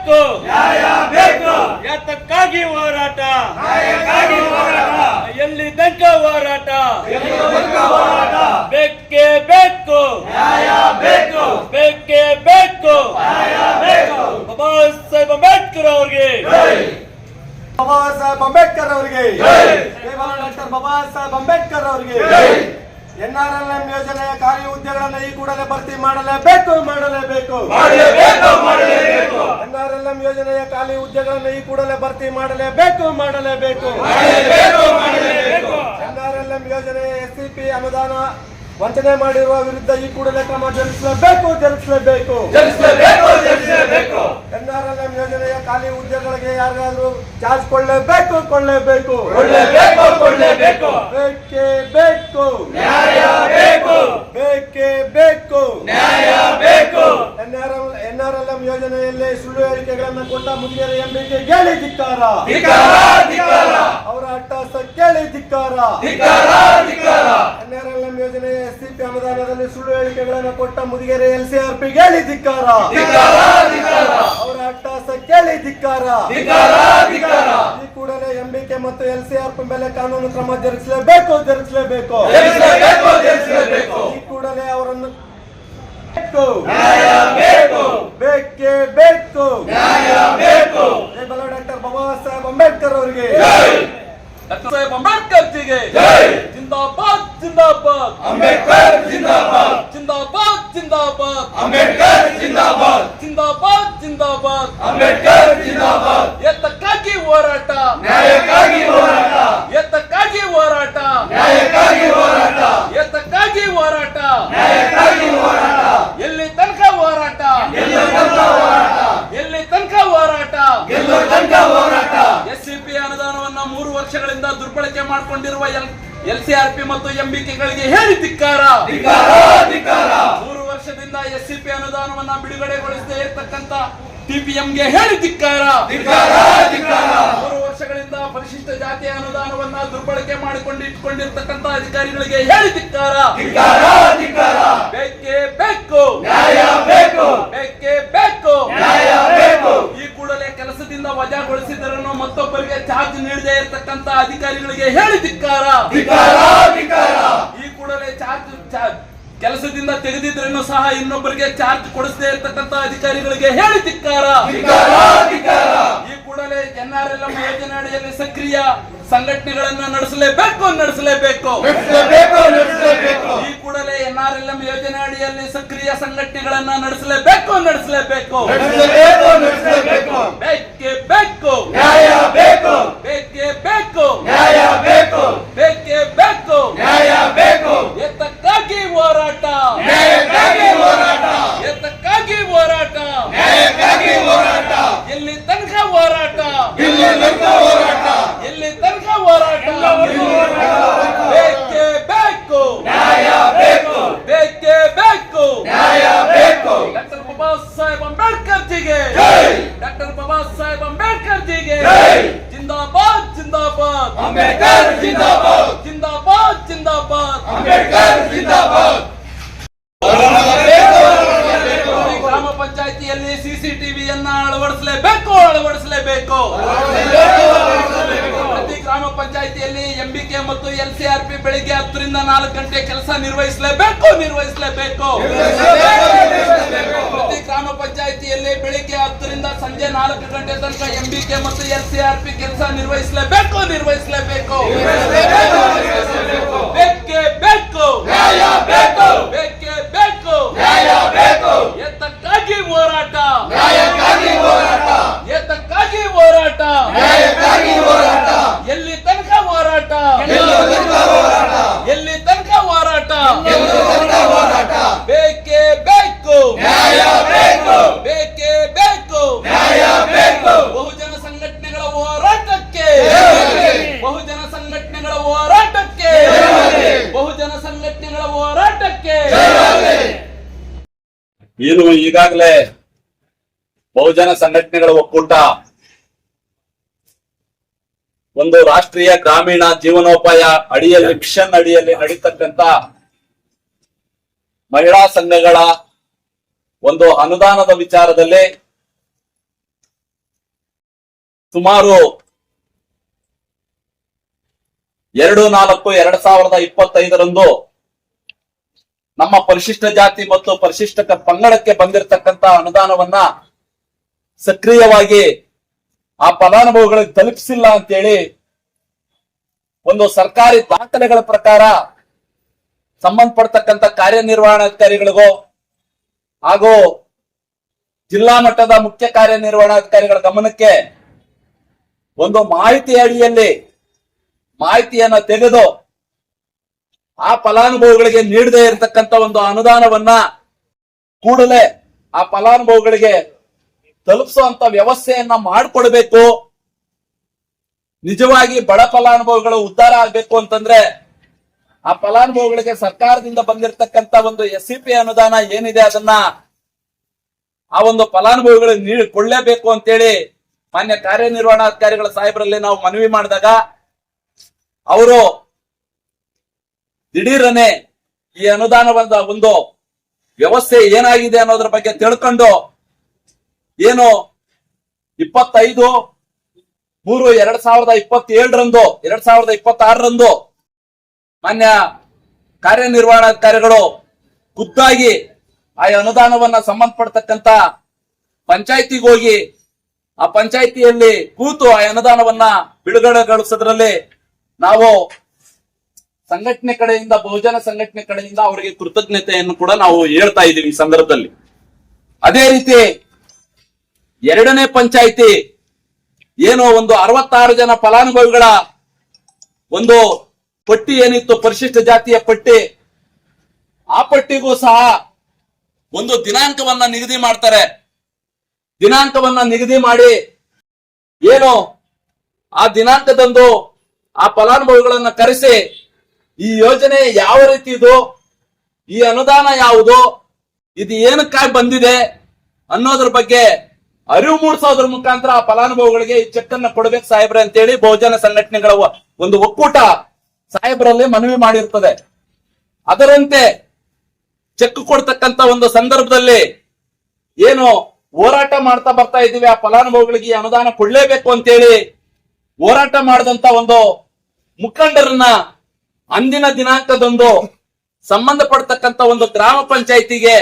ಬೇಕು, ಯಾತಕ್ಕಾಗಿ ಹೋರಾಟ, ಎಲ್ಲಿ ತನಕ ಹೋರಾಟ, ಬೇಕೇ ಬೇಕು, ಬೇಕೇ ಬೇಕು. ಬಾಬಾ ಸಾಹೇಬ್ ಅಂಬೇಡ್ಕರ್ ಅವ್ರಿಗೆ, ಬಾಬಾ ಸಾಹೇಬ್ ಅಂಬೇಡ್ಕರ್ ಅವರಿಗೆ, ಡಾಕ್ಟರ್ ಬಾಬಾ ಸಾಹೇಬ್ ಅಂಬೇಡ್ಕರ್ ಅವರಿಗೆ. NRLM ಯೋಜನೆಯ ಖಾಲಿ ಹುದ್ದೆಗಳನ್ನು ಈ ಕೂಡಲೇ ಭರ್ತಿ ಮಾಡಲೇಬೇಕು. NRLM ಯೋಜನೆಯ ಖಾಲಿ ಹುದ್ದೆಗಳನ್ನು ಈ ಕೂಡಲೇ ಭರ್ತಿ ಮಾಡಲೇಬೇಕು. NRLM ಯೋಜನೆಯ SCP ಅನುದಾನ ವಂಚನೆ ಮಾಡಿರುವ ವಿರುದ್ಧ ಈ ಕೂಡಲೇ ಕ್ರಮ ಜರುಗಿಸಲೇಬೇಕು. NRLM ಯೋಜನೆಯ ಖಾಲಿ ಹುದ್ದೆಗಳಿಗೆ ಯಾರಿಗಾದ್ರೂ ಚಾರ್ಜ್ ಕೊಳ್ಳಲೇಬೇಕು. ಬೇಕೇ ಬೇಕು, ಬೇಕೇ ಬೇಕು. NRLM ಯೋಜನೆಯಲ್ಲಿ ಸುಳ್ಳು ಹೇಳಿಕೆಗಳನ್ನು ಕೊಟ್ಟ ಮುದಿಗೆರೆ ಎಂಬಿಕೆ ಕೇಳಿ ಧಿಕ್ಕಾರ, ಅವರ ಅಟ್ಟಹಾಸ ಕೇಳಿ ಧಿಕ್ಕಾರ. NRLM ಯೋಜನೆಯ SCP ಅನುದಾನದಲ್ಲಿ ಸುಳ್ಳು ಹೇಳಿಕೆಗಳನ್ನು ಕೊಟ್ಟ ಮುದಿಗೆರೆ LCRP ಹೇಳಿ ಧಿಕ್ಕಾರ, ಅವರ ಅಟ್ಟಹಾಸ ಕೇಳಿ ಧಿಕ್ಕಾರ. ಈ ಕೂಡಲೇ ಎಂಬಿಕೆ ಮತ್ತು LCRP ಮೇಲೆ ಕಾನೂನು ಕ್ರಮ ಜರುಗಿಸಲೇಬೇಕು. ಈ ಕೂಡಲೇ ಅವರನ್ನು ಬೇಕೇ ಬೇಕು. ಡಾಕ್ಟರ್ ಬಾಬಾ ಸಾಹೇಬ್ ಅಂಬೇಡ್ಕರ್ ಅವರಿಗೆ, ಡಾಕ್ಟರ್ ಸಾಹೇಬ್ ಅಂಬೇಡ್ಕರ್ ಜಿಗೆ ಜಿಂದಾಬಾದ್, ಅಂಬೇಡ್ಕರ್ ಜಿಂದಾಬಾದ್, ಅಂಬೇಡ್ಕರ್ ಜಿಂದಾಬಾದ್, ಅಂಬೇಡ್ಕರ್ ಜಿಂದಾಬಾದ್. ಎತ್ತಕ್ಕಾಗಿ ಹೋರಾಟ, ನ್ಯಾಯಕ್ಕಾಗಿ ಹೋರಾಟ, ಎತ್ತಕ್ಕಾಗಿ ಹೋರಾಟ, ನ್ಯಾಯಕ್ಕಾಗಿ ಹೋರಾಟ, ಎತ್ತಕ್ಕಾಗಿ ಹೋರಾಟ, ನ್ಯಾಯಕ್ಕಾಗಿ ಹೋರಾಟ. ಎಲ್ಲಿ ತನಕ ಹೋರಾಟ, ಗೆಲ್ಲೋ ತನಕ ಹೋರಾಟ, ಎಲ್ಲಿ ತನಕ ಹೋರಾಟ. ಗೆಲ್ಲೋ ತನಕ ಹೋರಾಟ. SCP ಅನುದಾನವನ್ನ 3 ವರ್ಷಗಳಿಂದ ದುರ್ಬಳಕೆ ಮಾಡಿಕೊಂಡಿರುವ LCRP ಮತ್ತು ಎಂಬಿಕೆಗಳಿಗೆ ಹೇಳಿ ಧಿಕ್ಕಾರ. 3 ವರ್ಷದಿಂದ SCP ಅನುದಾನವನ್ನ ಬಿಡುಗಡೆಗೊಳಿಸದೇ ಇರತಕ್ಕಂತ TPMಗೆ ಹೇಳಿ ಧಿಕ್ಕಾರ. 3 ವರ್ಷಗಳಿಂದ ಪರಿಶಿಷ್ಟ ಜಾತಿಯ ಅನುದಾನವನ್ನ ದುರ್ಬಳಕೆ ಮಾಡಿಕೊಂಡಿರ್ತಕ್ಕಂತ ಅಧಿಕಾರಿಗಳಿಗೆ ಹೇಳಿ ಧಿಕ್ಕಾರ. ಬೇಕೇ ಬೇಕು, ಬೇಕೇ ಬೇಕು. ಈ ಕೂಡಲೇ ಕೆಲಸದಿಂದ ವಜಾಗೊಳಿಸಿದರನ್ನು ಮತ್ತೊಬ್ಬರಿಗೆ ಚಾರ್ಜ್ ನೀಡದೇ ಇರತಕ್ಕಂತ ಅಧಿಕಾರಿಗಳಿಗೆ ಹೇಳಿ ಧಿಕ್ಕಾರ. ಈ ಕೂಡಲೇ ಕೆಲಸದಿಂದ ತೆಗೆದಿದ್ರನ್ನು ಸಹ ಇನ್ನೊಬ್ಬರಿಗೆ ಚಾರ್ಜ್ ಕೊಡಿಸದೇ ಇರತಕ್ಕಂತ ಅಧಿಕಾರಿಗಳಿಗೆ ಹೇಳಿ ಧಿಕ್ಕಾರ. ಈ ಕೂಡಲೇ NRLM ಯೋಜನೆ ಅಡಿಯಲ್ಲಿ ಸಕ್ರಿಯ ಸಂಘಟನೆಗಳನ್ನ ನಡೆಸಲೇಬೇಕು. ಈ ಕೂಡಲೇ NRLM ಯೋಜನೆ ಅಡಿಯಲ್ಲಿ ಸಕ್ರಿಯ ಸಂಘಟನೆಗಳನ್ನ ನಡೆಸಲೇಬೇಕು. ಬೇಕೇ ಬೇಕು, ನ್ಯಾಯ ಬೇಕು, ಬೇಕೇ ಬೇಕು, ನ್ಯಾಯ ಬೇಕು, ಬೇಕೇ ಬೇಕು. ನ್ಯಾಯ ಬೇಕು. ಎತ್ತಕ್ಕಾಗಿ ಹೋರಾಟ, ನ್ಯಾಯಕ್ಕಾಗಿ ಹೋರಾಟ, ಎತ್ತಕ್ಕಾಗಿ ಹೋರಾಟ, ನ್ಯಾಯಕ್ಕಾಗಿ ಹೋರಾಟ. ಎಲ್ಲಿ ತನಕ ಹೋರಾಟ, ಗೆಲ್ಲೋ ತನಕ ಹೋರಾಟ, ಎಲ್ಲಿ ತನಕ ಹೋರಾಟ. ಬೇಕೇ ಬೇಕು, ನ್ಯಾಯ ಬೇಕು, ಬೇಕೇ ಬೇಕು. ನ್ಯಾಯ ಬೇಕು. ಡಾಕ್ಟರ್ ಬಾಬಾ ಸಾಹೇಬ್ ಅಂಬೇಡ್ಕರ್ ಜಿಗೆ, ಡಾಕ್ಟರ್ ಬಾಬಾ ಸಾಹೇಬ್ ಅಂಬೇಡ್ಕರ್ ಜಿಗೆ ಜಿಂದಾಬಾದ್, ಅಂಬೇಡ್ಕರ್ ಜಿಂದಾಬಾದ್, ಅಂಬೇಡ್ಕರ್ ಜಿಂದಾಬಾದ್. ಗ್ರಾಮ ಪಂಚಾಯಿತಿಯಲ್ಲಿ CCTVಯನ್ನ ಅಳವಡಿಸಲೇಬೇಕು. ಪ್ರತಿ ಗ್ರಾಮ ಪಂಚಾಯಿತಿಯಲ್ಲಿ ಎಂಬಿಕೆ ಮತ್ತು LCRP ಬೆಳಿಗ್ಗೆ 10 ರಿಂದ 4 ಗಂಟೆ ಕೆಲಸ ನಿರ್ವಹಿಸಲೇಬೇಕು. ಪ್ರತಿ ಗ್ರಾಮ ಪಂಚಾಯಿತಿಯಲ್ಲಿ ಬೆಳಿಗ್ಗೆ 10 ರಿಂದ ಸಂಜೆ 4 ಗಂಟೆ ತನಕ ಎಂಬಿಕೆ ಮತ್ತು LCRP ಕೆಲಸ ನಿರ್ವಹಿಸಲೇಬೇಕು. ಬೇಕೇ ಬೇಕು, ನ್ಯಾಯ ಬೇಕು, ಬೇಕೇ ಬೇಕು. ನ್ಯಾಯ ಬೇಕು. ಎತ್ತಕ್ಕಾಗಿ ಹೋರಾಟ, ನ್ಯಾಯಕ್ಕಾಗಿ ಹೋರಾಟ, ಎತ್ತಕ್ಕಾಗಿ ಹೋರಾಟ, ನ್ಯಾಯಕ್ಕಾಗಿ ಹೋರಾಟ. ಎಲ್ಲಿ ತನಕ ಹೋರಾಟ, ಗೆಲ್ಲೋ ತನಕ ಹೋರಾಟ, ಎಲ್ಲಿ ತನಕ ಹೋರಾಟ. ಗೆಲ್ಲೋ ತನಕ ಹೋರಾಟ. ಬೇಕೇ ಬೇಕು, ನ್ಯಾಯ ಬೇಕು, ಬೇಕೇ ಬೇಕು. ನ್ಯಾಯ ಬೇಕು. ಬಹುಜನ ಸಂಘಟನೆಗಳ ಹೋರಾಟಕ್ಕೆ, ಬಹುಜನ ಸಂಘಟನೆಗಳ ಹೋರಾಟಕ್ಕೆ. ಏನು ಈಗಾಗಲೇ ಬಹುಜನ ಸಂಘಟನೆಗಳ ಒಕ್ಕೂಟ ಒಂದು ರಾಷ್ಟ್ರೀಯ ಗ್ರಾಮೀಣ ಜೀವನೋಪಾಯ ಅಡಿಯಲ್ಲಿ ಮಿಷನ್ ಅಡಿಯಲ್ಲಿ ನಡೀತಕ್ಕಂತ ಮಹಿಳಾ ಸಂಘಗಳ ಒಂದು ಅನುದಾನದ ವಿಚಾರದಲ್ಲಿ ಸುಮಾರು 2/4/2025 ನಮ್ಮ ಪರಿಶಿಷ್ಟ ಜಾತಿ ಮತ್ತು ಪರಿಶಿಷ್ಟ ಪಂಗಡಕ್ಕೆ ಬಂದಿರತಕ್ಕಂತ ಅನುದಾನವನ್ನ ಸಕ್ರಿಯವಾಗಿ ಆ ಫಲಾನುಭವಿಗಳಿಗೆ ತಲುಪಿಸಿಲ್ಲ ಅಂತೇಳಿ ಒಂದು ಸರ್ಕಾರಿ ದಾಖಲೆಗಳ ಪ್ರಕಾರ ಸಂಬಂಧಪಡ್ತಕ್ಕಂತ ಕಾರ್ಯನಿರ್ವಹಣಾಧಿಕಾರಿಗಳಿಗೂ ಹಾಗೂ ಜಿಲ್ಲಾ ಮಟ್ಟದ ಮುಖ್ಯ ಕಾರ್ಯನಿರ್ವಹಣಾಧಿಕಾರಿಗಳ ಗಮನಕ್ಕೆ ಒಂದು ಮಾಹಿತಿ ಅಡಿಯಲ್ಲಿ ಮಾಹಿತಿಯನ್ನ ತೆಗೆದು ಆ ಫಲಾನುಭವಿಗಳಿಗೆ ನೀಡದೇ ಇರತಕ್ಕಂತ ಒಂದು ಅನುದಾನವನ್ನ ಕೂಡಲೇ ಆ ಫಲಾನುಭವಿಗಳಿಗೆ ತಲುಪಿಸುವಂತ ವ್ಯವಸ್ಥೆಯನ್ನ ಮಾಡಿಕೊಡ್ಬೇಕು. ನಿಜವಾಗಿ ಬಡ ಫಲಾನುಭವಿಗಳು ಉದ್ಧಾರ ಆಗ್ಬೇಕು ಅಂತಂದ್ರೆ ಆ ಫಲಾನುಭವಿಗಳಿಗೆ ಸರ್ಕಾರದಿಂದ ಬಂದಿರತಕ್ಕಂತ ಒಂದು SCP ಅನುದಾನ ಏನಿದೆ ಅದನ್ನ ಆ ಒಂದು ಫಲಾನುಭವಿಗಳಿಗೆ ಕೊಡ್ಲೇಬೇಕು ಅಂತೇಳಿ ಮಾನ್ಯ ಕಾರ್ಯನಿರ್ವಹಣಾಧಿಕಾರಿಗಳ ಸಾಹೇಬರಲ್ಲಿ ನಾವು ಮನವಿ ಮಾಡಿದಾಗ ಅವರು ದಿಢೀರನೆ ಈ ಅನುದಾನದ ಒಂದು ವ್ಯವಸ್ಥೆ ಏನಾಗಿದೆ ಅನ್ನೋದ್ರ ಬಗ್ಗೆ ತಿಳ್ಕೊಂಡು ಏನು 25/3/2027 ಮಾನ್ಯ ಕಾರ್ಯನಿರ್ವಹಣಾಧಿಕಾರಿಗಳು ಖುದ್ದಾಗಿ ಆ ಅನುದಾನವನ್ನ ಸಂಬಂಧಪಡ್ತಕ್ಕಂತ ಪಂಚಾಯಿತಿಗೆ ಹೋಗಿ ಆ ಪಂಚಾಯಿತಿಯಲ್ಲಿ ಕೂತು ಆ ಅನುದಾನವನ್ನ ಬಿಡುಗಡೆಗೊಳಿಸೋದ್ರಲ್ಲಿ ನಾವು ಸಂಘಟನೆ ಕಡೆಯಿಂದ ಬಹುಜನ ಸಂಘಟನೆ ಕಡೆಯಿಂದ ಅವರಿಗೆ ಕೃತಜ್ಞತೆಯನ್ನು ಕೂಡ ನಾವು ಹೇಳ್ತಾ ಇದ್ದೀವಿ ಈ ಸಂದರ್ಭದಲ್ಲಿ. ಅದೇ ರೀತಿ 2ನೇ ಪಂಚಾಯಿತಿ ಏನು ಒಂದು 66 ಜನ ಫಲಾನುಭವಿಗಳ ಒಂದು ಪಟ್ಟಿ ಏನಿತ್ತು ಪರಿಶಿಷ್ಟ ಜಾತಿಯ ಪಟ್ಟಿ, ಆ ಪಟ್ಟಿಗೂ ಸಹ ಒಂದು ದಿನಾಂಕವನ್ನ ನಿಗದಿ ಮಾಡ್ತಾರೆ. ದಿನಾಂಕವನ್ನ ನಿಗದಿ ಮಾಡಿ ಏನು ಆ ದಿನಾಂಕದಂದು ಆ ಫಲಾನುಭವಿಗಳನ್ನ ಕರೆಸಿ ಈ ಯೋಜನೆ ಯಾವ ರೀತಿ ಇದು, ಈ ಅನುದಾನ ಯಾವುದು, ಇದು ಏನಕ್ಕಾಗಿ ಬಂದಿದೆ ಅನ್ನೋದ್ರ ಬಗ್ಗೆ ಅರಿವು ಮೂಡಿಸೋದ್ರ ಮುಖಾಂತರ ಆ ಫಲಾನುಭವಿಗಳಿಗೆ ಈ ಚೆಕ್ ಅನ್ನ ಕೊಡ್ಬೇಕು ಸಾಹೇಬ್ರೆ ಅಂತೇಳಿ ಬಹುಜನ ಸಂಘಟನೆಗಳ ಒಂದು ಒಕ್ಕೂಟ ಸಾಹೇಬರಲ್ಲಿ ಮನವಿ ಮಾಡಿರ್ತದೆ. ಅದರಂತೆ ಚೆಕ್ ಕೊಡ್ತಕ್ಕಂತ ಒಂದು ಸಂದರ್ಭದಲ್ಲಿ ಏನು ಹೋರಾಟ ಮಾಡ್ತಾ ಬರ್ತಾ ಇದ್ದೀವಿ, ಆ ಫಲಾನುಭವಿಗಳಿಗೆ ಈ ಅನುದಾನ ಕೊಡ್ಲೇಬೇಕು ಅಂತೇಳಿ ಹೋರಾಟ ಮಾಡಿದಂತ ಒಂದು ಮುಖಂಡರನ್ನ ಅಂದಿನ ದಿನಾಂಕದಂದು ಸಂಬಂಧಪಡ್ತಕ್ಕಂತ ಒಂದು ಗ್ರಾಮ ಪಂಚಾಯಿತಿಗೆ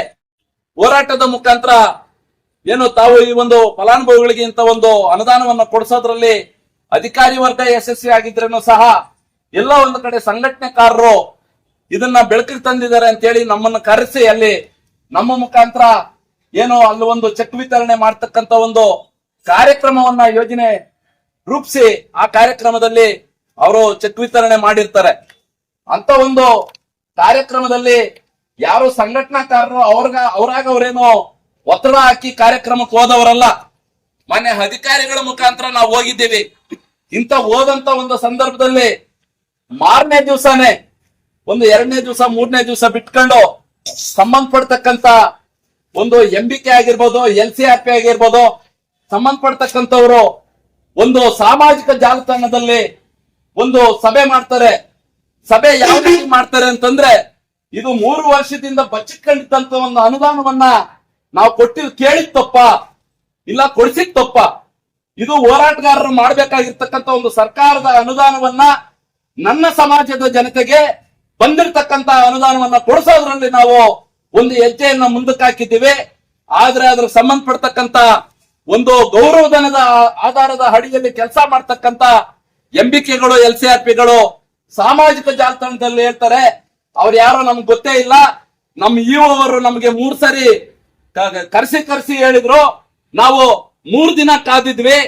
ಹೋರಾಟದ ಮುಖಾಂತರ ಏನು ತಾವು ಈ ಒಂದು ಫಲಾನುಭವಿಗಳಿಗೆ ಇಂತ ಒಂದು ಅನುದಾನವನ್ನು ಕೊಡಿಸೋದ್ರಲ್ಲಿ ಅಧಿಕಾರಿ ವರ್ಗ ಯಶಸ್ವಿ ಆಗಿದ್ರೂ ಸಹ ಎಲ್ಲ ಒಂದು ಕಡೆ ಸಂಘಟನೆಕಾರರು ಇದನ್ನ ಬೆಳಕಿಗೆ ತಂದಿದ್ದಾರೆ ಅಂತೇಳಿ ನಮ್ಮನ್ನು ಕರೆಸಿ ಅಲ್ಲಿ ನಮ್ಮ ಮುಖಾಂತರ ಏನು ಅಲ್ಲಿ ಒಂದು ಚೆಕ್ ವಿತರಣೆ ಮಾಡ್ತಕ್ಕಂತ ಒಂದು ಕಾರ್ಯಕ್ರಮವನ್ನ ಯೋಜನೆ ರೂಪಿಸಿ ಆ ಕಾರ್ಯಕ್ರಮದಲ್ಲಿ ಅವರು ಚೆಕ್ ವಿತರಣೆ ಮಾಡಿರ್ತಾರೆ. ಅಂತ ಒಂದು ಕಾರ್ಯಕ್ರಮದಲ್ಲಿ ಯಾರು ಸಂಘಟನಾಕಾರರು ಅವ್ರಾಗ ಅವರೇನೋ ಒತ್ತಡ ಹಾಕಿ ಕಾರ್ಯಕ್ರಮಕ್ಕೆ ಹೋದವರಲ್ಲ, ಮಾನ್ಯ ಅಧಿಕಾರಿಗಳ ಮುಖಾಂತರ ನಾವು ಹೋಗಿದ್ದೀವಿ. ಇಂತ ಹೋದಂತ ಒಂದು ಸಂದರ್ಭದಲ್ಲಿ ಮಾರನೇ ದಿವಸನೇ ಒಂದು 2ನೇ ದಿವಸ 3ನೇ ದಿವಸ ಬಿಟ್ಕೊಂಡು ಸಂಬಂಧಪಡ್ತಕ್ಕಂತ ಒಂದು MBK ಆಗಿರ್ಬೋದು, LCRP ಆಗಿರ್ಬೋದು, ಸಂಬಂಧಪಡ್ತಕ್ಕಂಥವ್ರು ಒಂದು ಸಾಮಾಜಿಕ ಜಾಲತಾಣದಲ್ಲಿ ಒಂದು ಸಭೆ ಮಾಡ್ತಾರೆ. ಸಭೆ ಯಾವ ರೀತಿ ಮಾಡ್ತಾರೆ ಅಂತಂದ್ರೆ, ಇದು 3 ವರ್ಷದಿಂದ ಬಚ್ಚಿಟ್ಕೊಂಡಿದ್ದಂತ ಒಂದು ಅನುದಾನವನ್ನ ನಾವು ಕೇಳಿದ್ ತಪ್ಪ ಇಲ್ಲ ಕೊಡಿಸಿದ್ ತಪ್ಪ, ಇದು ಹೋರಾಟಗಾರರು ಮಾಡ್ಬೇಕಾಗಿರ್ತಕ್ಕಂಥ ಒಂದು ಸರ್ಕಾರದ ಅನುದಾನವನ್ನ ನನ್ನ ಸಮಾಜದ ಜನತೆಗೆ ಬಂದಿರತಕ್ಕಂತ ಅನುದಾನವನ್ನ ಕೊಡಿಸೋದ್ರಲ್ಲಿ ನಾವು ಒಂದು ಹೆಜ್ಜೆಯನ್ನ ಮುಂದಕ್ಕೆ ಹಾಕಿದ್ದೀವಿ. ಆದ್ರೆ ಅದ್ರ ಸಂಬಂಧಪಡ್ತಕ್ಕಂತ ಒಂದು ಗೌರವಧನದ ಆಧಾರದ ಅಡಿಯಲ್ಲಿ ಕೆಲಸ ಮಾಡ್ತಕ್ಕಂತ MBKಗಳು LCRPಗಳು ಸಾಮಾಜಿಕ ಜಾಲತಾಣದಲ್ಲಿ ಹೇಳ್ತಾರೆ, ಅವ್ರು ಯಾರೋ ನಮ್ಗೆ ಗೊತ್ತೇ ಇಲ್ಲ, ನಮ್ ಅವರು ನಮ್ಗೆ 3 ಸರಿ ಕರ್ಸಿ ಹೇಳಿದ್ರು, ನಾವು 3 ದಿನ ಕಾದಿದ್ವಿ,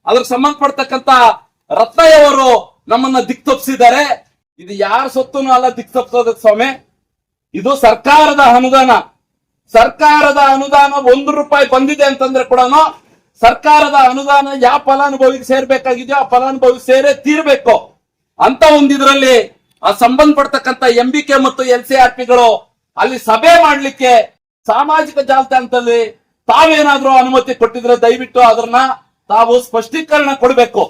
ಅದ್ರ ಸಂಬಂಧಪಡ್ತಕ್ಕಂತ ರತ್ನಯ್ಯವರು ನಮ್ಮನ್ನ ದಿಕ್ ತಪ್ಪಿಸಿದ್ದಾರೆ. ಇದು ಯಾರ ಸೊತ್ತುನು ಅಲ್ಲ ದಿಕ್ ತಪ್ಪಿಸೋದ ಸ್ವಾಮಿ, ಇದು ಸರ್ಕಾರದ ಅನುದಾನ. ಸರ್ಕಾರದ ಅನುದಾನ 1 ರೂಪಾಯಿ ಬಂದಿದೆ ಅಂತಂದ್ರೆ ಕೂಡ ಸರ್ಕಾರದ ಅನುದಾನ ಯಾವ ಫಲಾನುಭವಿಗೆ ಸೇರ್ಬೇಕಾಗಿದೆಯೋ ಆ ಫಲಾನುಭವಿಗೆ ಸೇರೇ ತೀರ್ಬೇಕು ಅಂತ ಒಂದಿದ್ರಲ್ಲಿ ಆ ಸಂಬಂಧಪಡ್ತಕ್ಕಂತ MBK ಮತ್ತು LCRPಗಳು ಅಲ್ಲಿ ಸಭೆ ಮಾಡ್ಲಿಕ್ಕೆ ಸಾಮಾಜಿಕ ಜಾಲತಾಣದಲ್ಲಿ ತಾವೇನಾದ್ರೂ ಅನುಮತಿ ಕೊಟ್ಟಿದ್ರೆ ದಯವಿಟ್ಟು ಅದನ್ನ ತಾವು ಸ್ಪಷ್ಟೀಕರಣ ಕೊಡಬೇಕು.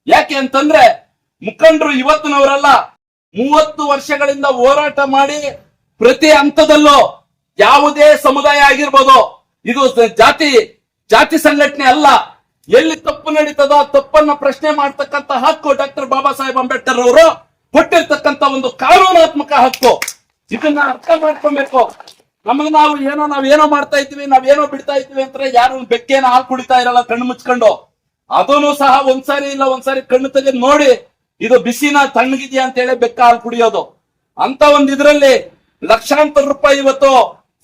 ಯಾಕೆ ಅಂತಂದ್ರೆ ಮುಖಂಡರು ಇವತ್ತಿನವರಲ್ಲ, 30 ವರ್ಷಗಳಿಂದ ಹೋರಾಟ ಮಾಡಿ ಪ್ರತಿ ಹಂತದಲ್ಲೂ ಯಾವುದೇ ಸಮುದಾಯ ಆಗಿರ್ಬೋದು, ಇದು ಜಾತಿ ಸಂಘಟನೆ ಅಲ್ಲ, ಎಲ್ಲಿ ತಪ್ಪು ನಡೀತದೋ ಆ ತಪ್ಪನ್ನ ಪ್ರಶ್ನೆ ಮಾಡ್ತಕ್ಕಂತ ಹಕ್ಕು ಡಾಕ್ಟರ್ ಬಾಬಾ ಸಾಹೇಬ್ ಅಂಬೇಡ್ಕರ್ ಅವರು ಕೊಟ್ಟಿರ್ತಕ್ಕಂತ ಒಂದು ಕಾನೂನಾತ್ಮಕ ಹಕ್ಕು. ಇದನ್ನ ಅರ್ಥ ಮಾಡ್ಕೊಬೇಕು. ನಾವೇನೋ ಮಾಡ್ತಾ ಇದ್ವಿ, ನಾವೇನೋ ಬಿಡ್ತಾ ಇದ್ವಿ ಅಂತ ಯಾರು ಬೆಕ್ಕೇನ ಹಾಲು ಕುಡಿತಾ ಇರಲ್ಲ ಕಣ್ಣು ಮುಚ್ಕೊಂಡು. ಅದನ್ನು ಸಹ ಒಂದ್ಸಾರಿ ಕಣ್ಣು ತೆಗೆದು ನೋಡಿ ಇದು ಬಿಸಿನ ತಣ್ಣಗಿದ್ಯಾ ಅಂತ ಹೇಳಿ ಬೆಕ್ಕ ಹಾಲು ಕುಡಿಯೋದು. ಅಂತ ಒಂದು ಇದ್ರಲ್ಲಿ ಲಕ್ಷಾಂತರ ರೂಪಾಯಿ ಇವತ್ತು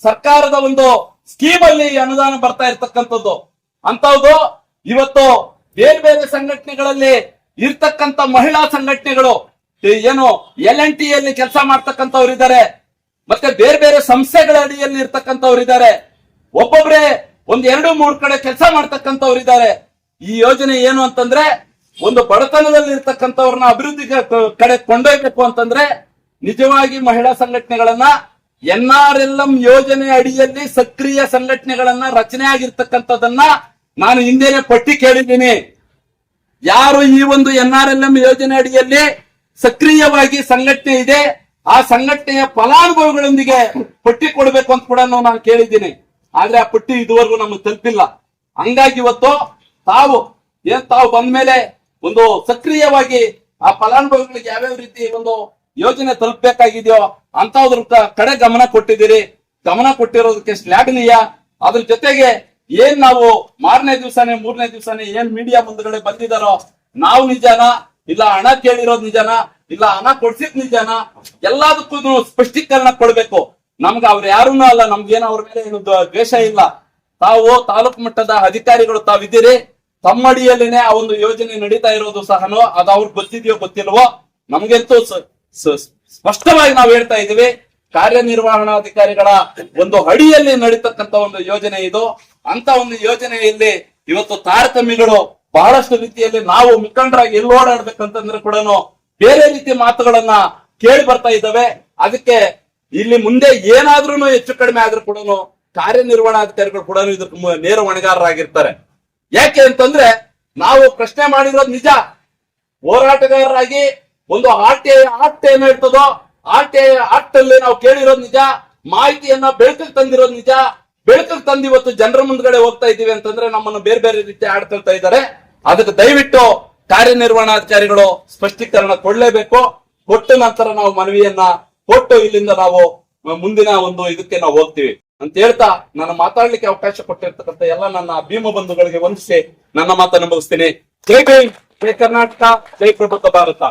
ಸರ್ಕಾರದ ಒಂದು ಸ್ಕೀಮ್ ಅಲ್ಲಿ ಅನುದಾನ ಬರ್ತಾ ಇರ್ತಕ್ಕಂಥದ್ದು. ಅಂತದ್ದು ಇವತ್ತು ಬೇರೆ ಬೇರೆ ಸಂಘಟನೆಗಳಲ್ಲಿ ಇರ್ತಕ್ಕಂಥ ಮಹಿಳಾ ಸಂಘಟನೆಗಳು ಏನು LNT ಯಲ್ಲಿ ಕೆಲಸ ಮಾಡ್ತಕ್ಕಂಥವ್ರು ಇದ್ದಾರೆ, ಮತ್ತೆ ಬೇರೆ ಬೇರೆ ಸಂಸ್ಥೆಗಳ ಅಡಿಯಲ್ಲಿ ಇರ್ತಕ್ಕಂಥವ್ರು ಇದ್ದಾರೆ, ಒಬ್ಬೊಬ್ರೆ ಒಂದ್ 2-3 ಕಡೆ ಕೆಲಸ ಮಾಡ್ತಕ್ಕಂಥವ್ರು ಇದ್ದಾರೆ. ಈ ಯೋಜನೆ ಏನು ಅಂತಂದ್ರೆ ಒಂದು ಬಡತನದಲ್ಲಿ ಇರ್ತಕ್ಕಂಥವ್ರನ್ನ ಅಭಿವೃದ್ಧಿ ಕಡೆ ಕೊಂಡೊಯ್ಬೇಕು ಅಂತಂದ್ರೆ ನಿಜವಾಗಿ ಮಹಿಳಾ ಸಂಘಟನೆಗಳನ್ನ NRLM ಯೋಜನೆ ಅಡಿಯಲ್ಲಿ ಸಕ್ರಿಯ ಸಂಘಟನೆಗಳನ್ನ ರಚನೆ ಆಗಿರ್ತಕ್ಕಂಥದನ್ನ ನಾನು ಹಿಂದೆನೆ ಪಟ್ಟಿ ಕೇಳಿದ್ದೀನಿ. ಯಾರು ಈ ಒಂದು NRLM ಯೋಜನೆ ಅಡಿಯಲ್ಲಿ ಸಕ್ರಿಯವಾಗಿ ಸಂಘಟನೆ ಇದೆ ಆ ಸಂಘಟನೆಯ ಫಲಾನುಭವಿಗಳೊಂದಿಗೆ ಪಟ್ಟಿ ಕೊಡಬೇಕು ಅಂತ ಕೂಡ ನಾನು ಕೇಳಿದ್ದೀನಿ. ಆದ್ರೆ ಆ ಪಟ್ಟಿ ಇದುವರೆಗೂ ನಮಗೆ ತಲುಪಿಲ್ಲ. ಹಂಗಾಗಿ ಇವತ್ತು ತಾವು ಬಂದ್ಮೇಲೆ ಒಂದು ಸಕ್ರಿಯವಾಗಿ ಆ ಫಲಾನುಭವಿಗಳಿಗೆ ಯಾವ್ಯಾವ ರೀತಿ ಒಂದು ಯೋಜನೆ ತಲುಪಬೇಕಾಗಿದೆಯೋ ಅಂತದ್ರ ಕಡೆ ಗಮನ ಕೊಟ್ಟಿದ್ದೀರಿ. ಗಮನ ಕೊಟ್ಟಿರೋದಕ್ಕೆ ಶ್ಲಾಘನೀಯ. ಅದ್ರ ಜೊತೆಗೆ ಏನ್ ನಾವು ಮಾರನೇ ದಿವಸನೇ 3ನೇ ದಿವಸನೇ ಏನ್ ಮೀಡಿಯಾ ಮುಂದ್ಗಡೆ ಬಂದಿದಾರೋ ನಾವು ನಿಜಾನ ಇಲ್ಲ ಹಣ ಕೇಳಿರೋದು ನಿಜಾನ ಇಲ್ಲ ಹಣ ಕೊಡ್ಸಿದ್ ನಿಜಾನ ಎಲ್ಲದಕ್ಕೂ ಸ್ಪಷ್ಟೀಕರಣ ಕೊಡ್ಬೇಕು. ನಮ್ಗೆ ಅವ್ರು ಯಾರೂ ಅಲ್ಲ, ನಮ್ಗೇನು ಅವ್ರ ಮೇಲೆ ಏನು ದ್ವೇಷ ಇಲ್ಲ. ತಾವು ತಾಲೂಕು ಮಟ್ಟದ ಅಧಿಕಾರಿಗಳು ತಾವಿದ್ದೀರಿ. ತಮ್ಮ ಅಡಿಯಲ್ಲೇನೆ ಆ ಒಂದು ಯೋಜನೆ ನಡೀತಾ ಇರೋದು ಸಹನೋ ಅದು ಅವ್ರಿಗೆ ಗೊತ್ತಿದೆಯೋ ಗೊತ್ತಿಲ್ವೋ ನಮ್ಗೆಂತೂ ಸ್ಪಷ್ಟವಾಗಿ ನಾವು ಹೇಳ್ತಾ ಇದೀವಿ. ಕಾರ್ಯನಿರ್ವಹಣಾಧಿಕಾರಿಗಳ ಒಂದು ಅಡಿಯಲ್ಲಿ ನಡೀತಕ್ಕಂತ ಒಂದು ಯೋಜನೆ ಇದು. ಅಂತ ಒಂದು ಯೋಜನೆಯಲ್ಲಿ ಇವತ್ತು ತಾರತಮ್ಯಗಳು ಬಹಳಷ್ಟು ರೀತಿಯಲ್ಲಿ ನಾವು ಮುಖಂಡರಾಗಿ ಎಲ್ಲಿ ಓಡಾಡ್ಬೇಕಂತಂದ್ರೆ ಕೂಡ ಬೇರೆ ರೀತಿಯ ಮಾತುಗಳನ್ನ ಕೇಳಿ ಬರ್ತಾ ಇದ್ದಾವೆ. ಅದಕ್ಕೆ ಇಲ್ಲಿ ಮುಂದೆ ಏನಾದ್ರೂ ಹೆಚ್ಚು ಕಡಿಮೆ ಆದ್ರೂ ಕೂಡ ಕಾರ್ಯನಿರ್ವಹಣಾಧಿಕಾರಿಗಳು ಕೂಡ ಇದಕ್ಕೆ ನೇರ ಹೊಣೆಗಾರರಾಗಿರ್ತಾರೆ. ಯಾಕೆ ಅಂತಂದ್ರೆ ನಾವು ಪ್ರಶ್ನೆ ಮಾಡಿರೋದು ನಿಜ. ಹೋರಾಟಗಾರರಾಗಿ ಒಂದು RTI ಆಕ್ಟ್ ಏನೋ ಇರ್ತದೋ RTI ಆಕ್ಟ್ ಅಲ್ಲಿ ನಾವು ಕೇಳಿರೋದು ನಿಜ, ಮಾಹಿತಿಯನ್ನ ಬೆಳಕಿಗೆ ತಂದಿರೋದು ನಿಜ. ಬೆಳಕಿಗೆ ತಂದು ಇವತ್ತು ಜನರ ಮುಂದ್ಗಡೆ ಹೋಗ್ತಾ ಇದೀವಿ ಅಂತಂದ್ರೆ ನಮ್ಮನ್ನು ಬೇರೆ ಬೇರೆ ರೀತಿ ಆಡ್ಕೊಳ್ತಾ ಇದ್ದಾರೆ. ಅದಕ್ಕೆ ದಯವಿಟ್ಟು ಕಾರ್ಯನಿರ್ವಹಣಾಧಿಕಾರಿಗಳು ಸ್ಪಷ್ಟೀಕರಣ ಕೊಡ್ಲೇಬೇಕು. ಕೊಟ್ಟ ನಂತರ ನಾವು ಮನವಿಯನ್ನ ಕೊಟ್ಟು ಇಲ್ಲಿಂದ ನಾವು ಮುಂದಿನ ಒಂದು ಇದಕ್ಕೆ ನಾವು ಹೋಗ್ತೀವಿ ಅಂತ ಹೇಳ್ತಾ ನಾನು ಮಾತಾಡ್ಲಿಕ್ಕೆ ಅವಕಾಶ ಕೊಟ್ಟಿರ್ತಕ್ಕಂಥ ಎಲ್ಲ ನನ್ನ ಭೀಮ ಬಂಧುಗಳಿಗೆ ವಂದಿಸಿ ನನ್ನ ಮಾತನ್ನು ಮುಗಿಸ್ತೀನಿ. ಜೈ ಭೀಮ್, ಜೈ ಕರ್ನಾಟಕ, ಜೈ ಪ್ರಬುದ್ಧ ಭಾರತ.